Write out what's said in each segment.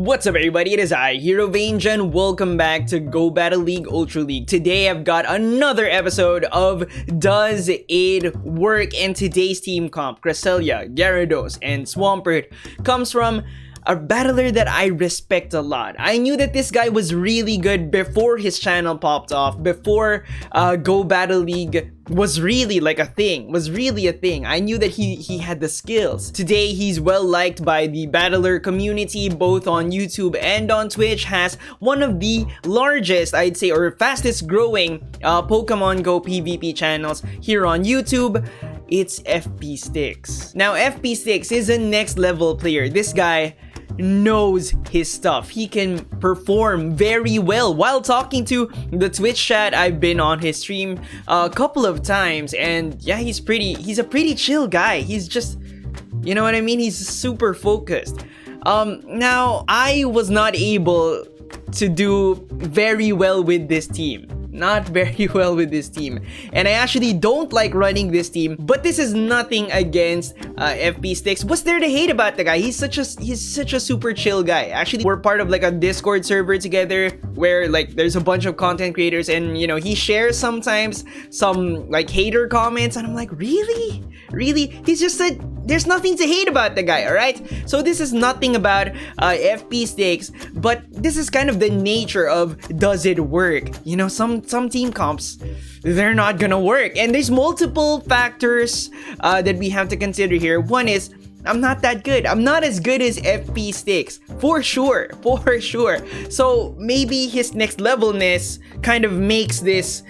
What's up everybody, it is I, Hero Vange, and welcome back to Go Battle League Ultra League. Today I've got another episode of Does It Work? And today's team comp, Cresselia, Gyarados, and Swampert, comes from a battler that I respect a lot. I knew that this guy was really good before his channel popped off, before Go Battle League was really like a thing, I knew that he had the skills. Today he's well liked by the battler community, both on YouTube and on Twitch, has one of the largest, I'd say, or fastest growing Pokemon Go PvP channels here on YouTube. It's FPSticks. Now FPSticks is a next level player. This guy knows his stuff. He can perform very well. While talking to the Twitch chat, I've been on his stream a couple of times, and yeah, he's a pretty chill guy. He's just, you know what I mean? He's super focused. Now I was not able to do very well with this team. Not very well with this team, and I actually don't like running this team, but this is nothing against FPSticks. What's there to hate about the guy? He's such a super chill guy. Actually, we're part of like a Discord server together where like there's a bunch of content creators, and you know, he shares sometimes some like hater comments, and I'm like, really? He's just said there's nothing to hate about the guy, all right? So this is nothing about FPSticks, but this is kind of the nature of does it work? You know, some team comps, they're not gonna work, and there's multiple factors that we have to consider here. One is, I'm not that good. I'm not as good as FPSticks, for sure. So maybe his next levelness kind of makes this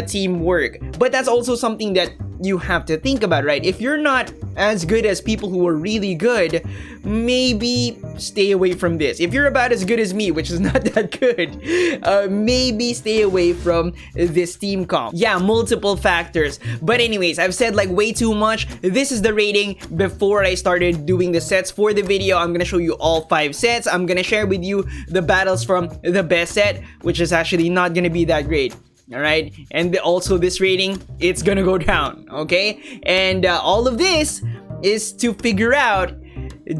team work. But that's also something that you have to think about, right? If you're not as good as people who are really good, maybe stay away from this. If you're about as good as me, which is not that good, maybe stay away from this team comp. Yeah, multiple factors. But anyways, I've said like way too much. This is the rating before I started doing the sets for the video. I'm gonna show you all 5 sets. I'm gonna share with you the battles from the best set, which is actually not gonna be that great. All right, and also this rating, it's gonna go down, okay? And all of this is to figure out,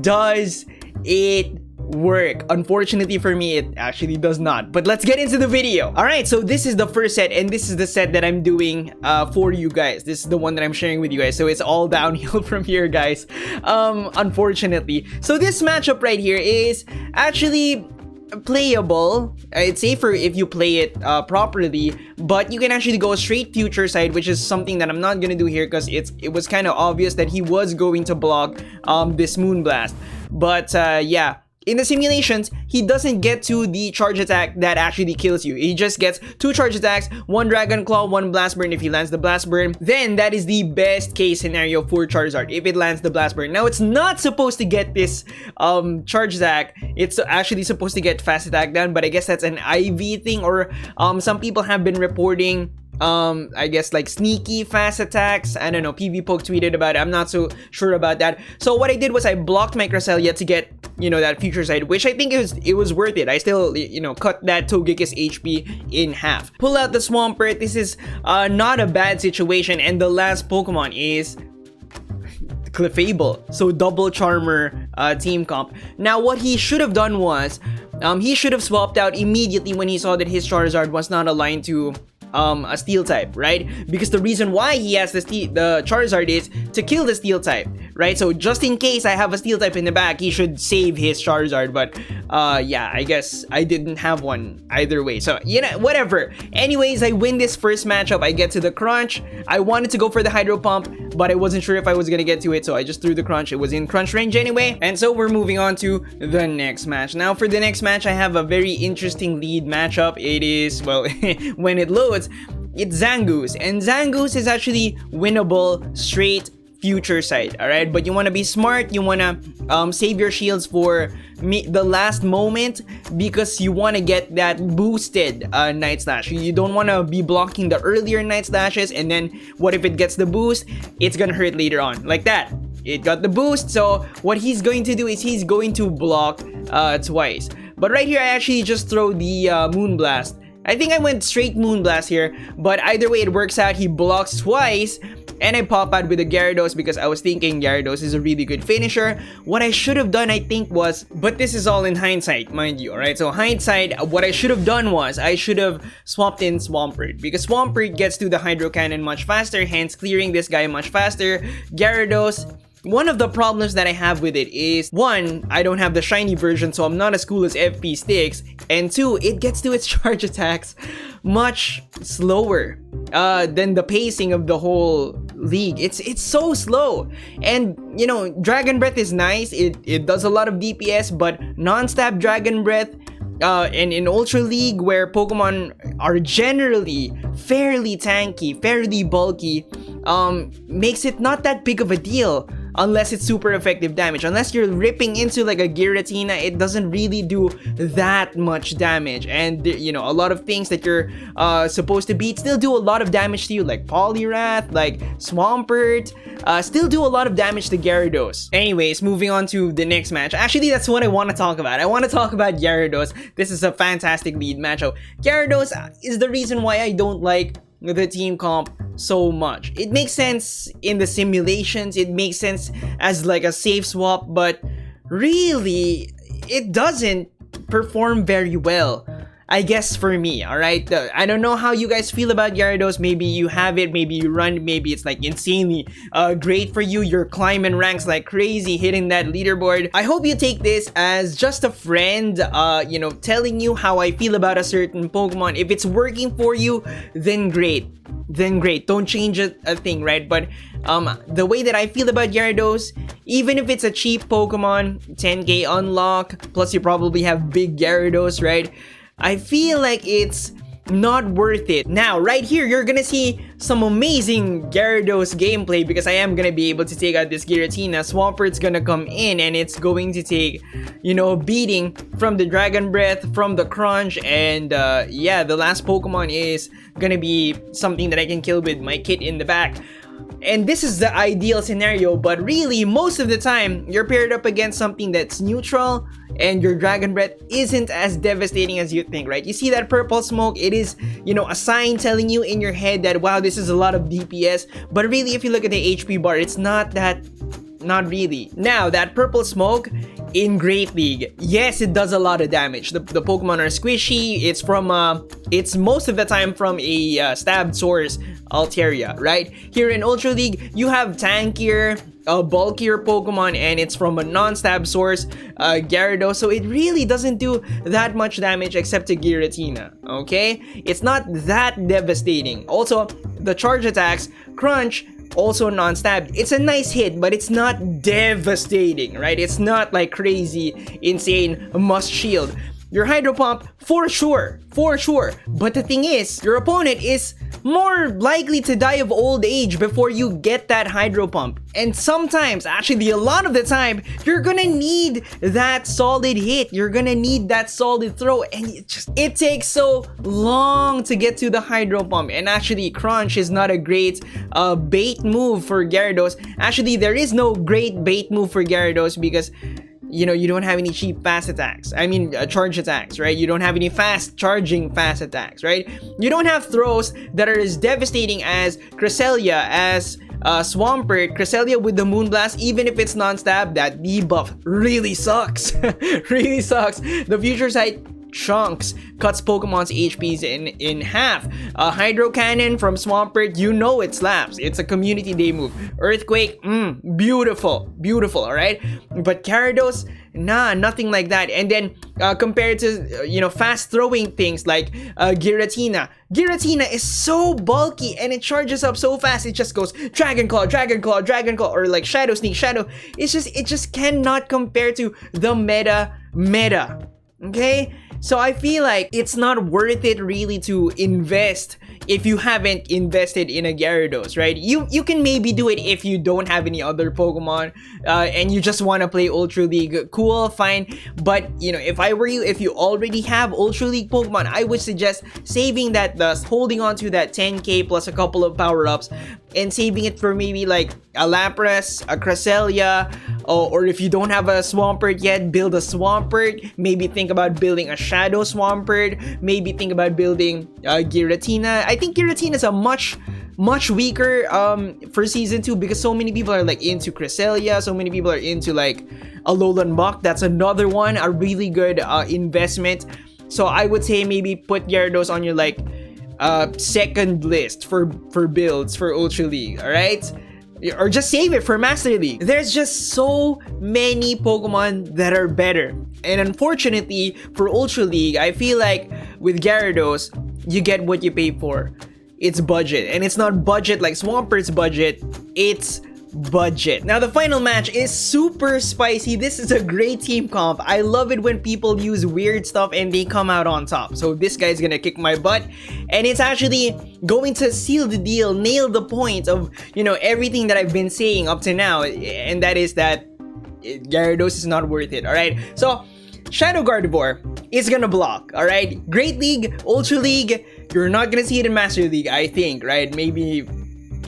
does it work? Unfortunately for me, it actually does not. But let's get into the video. All right, so this is the first set, and this is the set that I'm doing for you guys. This is the one that I'm sharing with you guys, so it's all downhill from here, guys, unfortunately. So this matchup right here is actually playable. It's safer if you play it properly, but you can actually go straight future side, which is something that I'm not gonna do here because it was kind of obvious that he was going to block this Moonblast. But yeah, in the simulations, he doesn't get to the charge attack that actually kills you. He just gets 2 charge attacks, 1 Dragon Claw, 1 Blast Burn. If he lands the Blast Burn, then that is the best case scenario for Charizard, if it lands the Blast Burn. Now, it's not supposed to get this charge attack. It's actually supposed to get fast attack down, but I guess that's an IV thing, or some people have been reporting I guess like sneaky fast attacks. I don't know, PV Poke tweeted about it. I'm not so sure about that. So what I did was I blocked my Cresselia to get, you know, that future side, which I think it was worth it. I still, you know, cut that Togekiss HP in half. Pull out the Swampert. This is not a bad situation, and the last Pokemon is Clefable, so double Charmer team comp. Now what he should have done was he should have swapped out immediately when he saw that his Charizard was not aligned to a steel type, right? Because the reason why he has the Charizard is to kill the steel type, right? So just in case I have a steel type in the back, he should save his Charizard. But yeah, I guess I didn't have one either way, so you know, whatever. Anyways, I win this first matchup. I get to the crunch. I wanted to go for the Hydro Pump, but I wasn't sure if I was gonna get to it, so I just threw the crunch. It was in crunch range anyway, and so we're moving on to the next match. Now for the next match, I have a very interesting lead matchup. It is, well, when it loads, it's Zangoose, and Zangoose is actually winnable straight future side, all right? But you want to be smart. You want to save your shields for the last moment, because you want to get that boosted Night Slash. You don't want to be blocking the earlier Night Slashes, and then what if it gets the boost? It's gonna hurt later on, like that. It got the boost, so what he's going to do is he's going to block twice. But right here, I actually just throw the Moonblast. I think I went straight Moonblast here, but either way it works out. He blocks twice, and I pop out with a Gyarados because I was thinking Gyarados is a really good finisher. What I should have done, I think, was, but this is all in hindsight, mind you, alright? So hindsight, what I should have done was, I should have swapped in Swampert, because Swampert gets to the Hydro Cannon much faster, hence clearing this guy much faster. Gyarados, one of the problems that I have with it is, one, I don't have the shiny version, so I'm not as cool as FPSticks, and two, it gets to its charge attacks much slower than the pacing of the whole league. It's so slow, and you know, Dragon Breath is nice, it does a lot of DPS, but non-stab Dragon Breath and in Ultra League, where Pokemon are generally fairly tanky, fairly bulky, makes it not that big of a deal unless it's super effective damage. Unless you're ripping into like a Giratina, it doesn't really do that much damage. And you know, a lot of things that you're supposed to beat still do a lot of damage to you, like Poliwrath, like Swampert, still do a lot of damage to Gyarados. Anyways, moving on to the next match. Actually, that's what I want to talk about. I want to talk about Gyarados. This is a fantastic lead matchup. Gyarados is the reason why I don't like the team comp so much. It makes sense in the simulations, it makes sense as like a safe swap, but really, it doesn't perform very well, I guess, for me, alright? I don't know how you guys feel about Gyarados. Maybe you have it, maybe you run, maybe it's like insanely great for you. You're climbing ranks like crazy, hitting that leaderboard. I hope you take this as just a friend, you know, telling you how I feel about a certain Pokemon. If it's working for you, then great. Then great. Don't change a thing, right? But the way that I feel about Gyarados, even if it's a cheap Pokemon, 10k unlock, plus you probably have big Gyarados, right? I feel like it's not worth it. Now, right here, you're gonna see some amazing Gyarados gameplay because I am gonna be able to take out this Giratina. Swampert's gonna come in and it's going to take, you know, a beating from the Dragon Breath, from the Crunch, and yeah, the last Pokemon is gonna be something that I can kill with my kit in the back. And this is the ideal scenario, but really, most of the time, you're paired up against something that's neutral, and your Dragon Breath isn't as devastating as you think, right? You see that purple smoke? It is, you know, a sign telling you in your head that, wow, this is a lot of DPS, but really, if you look at the HP bar, it's not that, not really. Now, that purple smoke in Great League, yes, it does a lot of damage. The Pokemon are squishy. It's from, it's most of the time from a stabbed source, Altaria, right? Here in Ultra League, you have tankier, bulkier Pokemon, and it's from a non-stab source, Gyarados, so it really doesn't do that much damage except to Giratina, okay? It's not that devastating. Also, the charge attacks, Crunch, also non-stabbed. It's a nice hit, but it's not devastating, right? It's not like crazy, insane, must shield. Your Hydro Pump, for sure, but the thing is, your opponent is more likely to die of old age before you get that Hydro Pump. And sometimes, actually a lot of the time, you're gonna need that solid hit, you're gonna need that solid throw, and it takes so long to get to the Hydro Pump. And actually, Crunch is not a great bait move for Gyarados. Actually, there is no great bait move for Gyarados because, you know, you don't have any cheap fast attacks. I mean, charge attacks, right? You don't have any fast charging fast attacks, right? You don't have throws that are as devastating as Cresselia, as Swampert. Cresselia with the Moonblast, even if it's non-stab, that debuff really sucks. Really sucks. The Future Sight chunks cuts Pokemon's HPs in half. Hydro Cannon from Swampert, you know it slaps. It's a community day move. Earthquake, beautiful, alright? But Gyarados, nah, nothing like that. And then compared to, you know, fast throwing things like Giratina. Giratina is so bulky and it charges up so fast. It just goes Dragon Claw, or like Shadow Sneak, Shadow. It just cannot compare to the meta. Okay? So I feel like it's not worth it really to invest if you haven't invested in a Gyarados, right? You can maybe do it if you don't have any other Pokemon and you just want to play Ultra League. Cool, fine. But, you know, if I were you, if you already have Ultra League Pokemon, I would suggest saving that, thus holding on to that 10k plus a couple of power-ups and saving it for maybe like a Lapras, a Cresselia, or if you don't have a Swampert yet, build a Swampert. Maybe think about building a Shadow Swampert. Maybe think about building Giratina. I think Giratina is a much weaker for season 2 because so many people are like into Cresselia, so many people are into like Alolan Mach. That's another one, a really good investment. So I would say maybe put Gyarados on your like second list for builds for Ultra League, alright? Or just save it for Master League. There's just so many Pokemon that are better. And unfortunately, for Ultra League, I feel like with Gyarados, you get what you pay for. It's budget. And it's not budget like Swampert's budget, it's budget. Now the final match is super spicy. This is a great team comp. I love it when people use weird stuff and they come out on top. So this guy's gonna kick my butt, and it's actually going to seal the deal, nail the point of, you know, everything that I've been saying up to now, and that is that Gyarados is not worth it. All right, so Shadow Gardevoir is gonna block. All right, Great League, Ultra League, you're not gonna see it in Master League, I think, right? Maybe,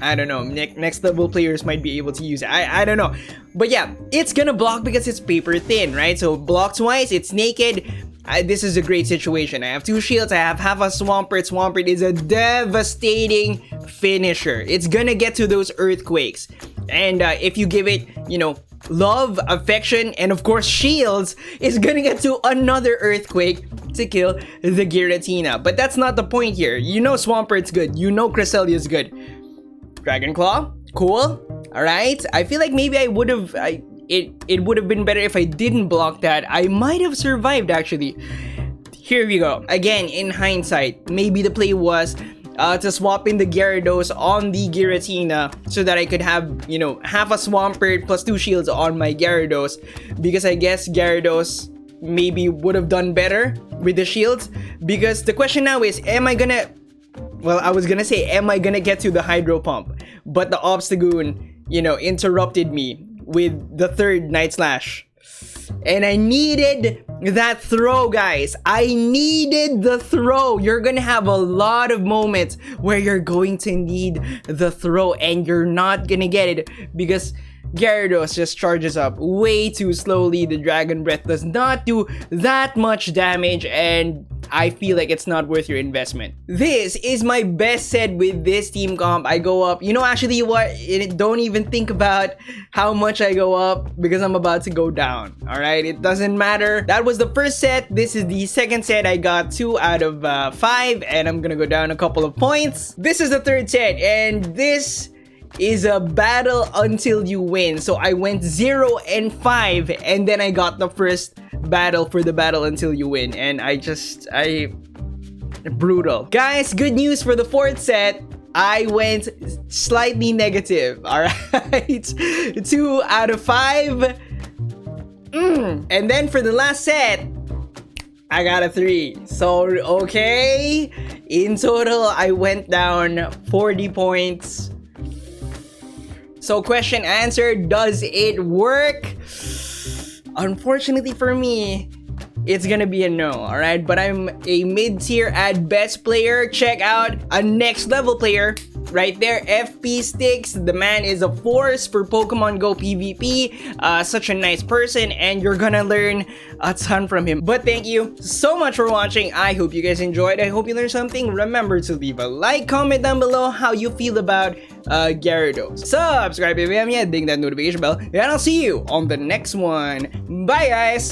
I don't know, next level players might be able to use it. I don't know. But yeah, it's gonna block because it's paper thin, right? So block twice, it's naked. This is a great situation. I have 2 shields, I have half a Swampert. Swampert is a devastating finisher. It's gonna get to those earthquakes. And if you give it, you know, love, affection, and of course shields, it's gonna get to another earthquake to kill the Giratina. But that's not the point here. You know Swampert's good. You know Cresselia is good. Dragon Claw, cool. All right, I feel like maybe I would have. It would have been better if I didn't block that. I might have survived actually. Here we go. Again, in hindsight, maybe the play was to swap in the Gyarados on the Giratina so that I could have, you know, half a Swampert plus 2 shields on my Gyarados, because I guess Gyarados maybe would have done better with the shields. Because the question now is, am I gonna? Well, I was gonna say, am I gonna get to the Hydro Pump? But the Obstagoon, you know, interrupted me with the 3rd Night Slash. And I needed that throw, guys. I needed the throw. You're gonna have a lot of moments where you're going to need the throw and you're not gonna get it because Gyarados just charges up way too slowly. The Dragon Breath does not do that much damage, and I feel like it's not worth your investment. This is my best set with this team comp. I go up. You know, actually, what? Don't even think about how much I go up because I'm about to go down. All right, it doesn't matter. That was the first set. This is the second set. I got 2 out of 5, and I'm gonna go down a couple of points. This is the 3rd set, and this is a battle until you win. So I went 0 and 5, and then I got the first battle for the battle until you win, and brutal. Guys, good news for the 4th set. I went slightly negative. All right, 2 out of 5. And then for the last set, I got a 3. So okay, in total I went down 40 points. So question answered, does it work? Unfortunately for me, it's gonna be a no, alright? But I'm a mid-tier at best player. Check out a next level player right there, FPSticks. The man is a force for Pokemon Go PvP. Such a nice person, and you're gonna learn a ton from him. But thank you so much for watching. I hope you guys enjoyed. I hope you learned something. Remember to leave a like, comment down below how you feel about Gyarados. Subscribe if you haven't yet, ding that notification bell, and I'll see you on the next one. Bye guys!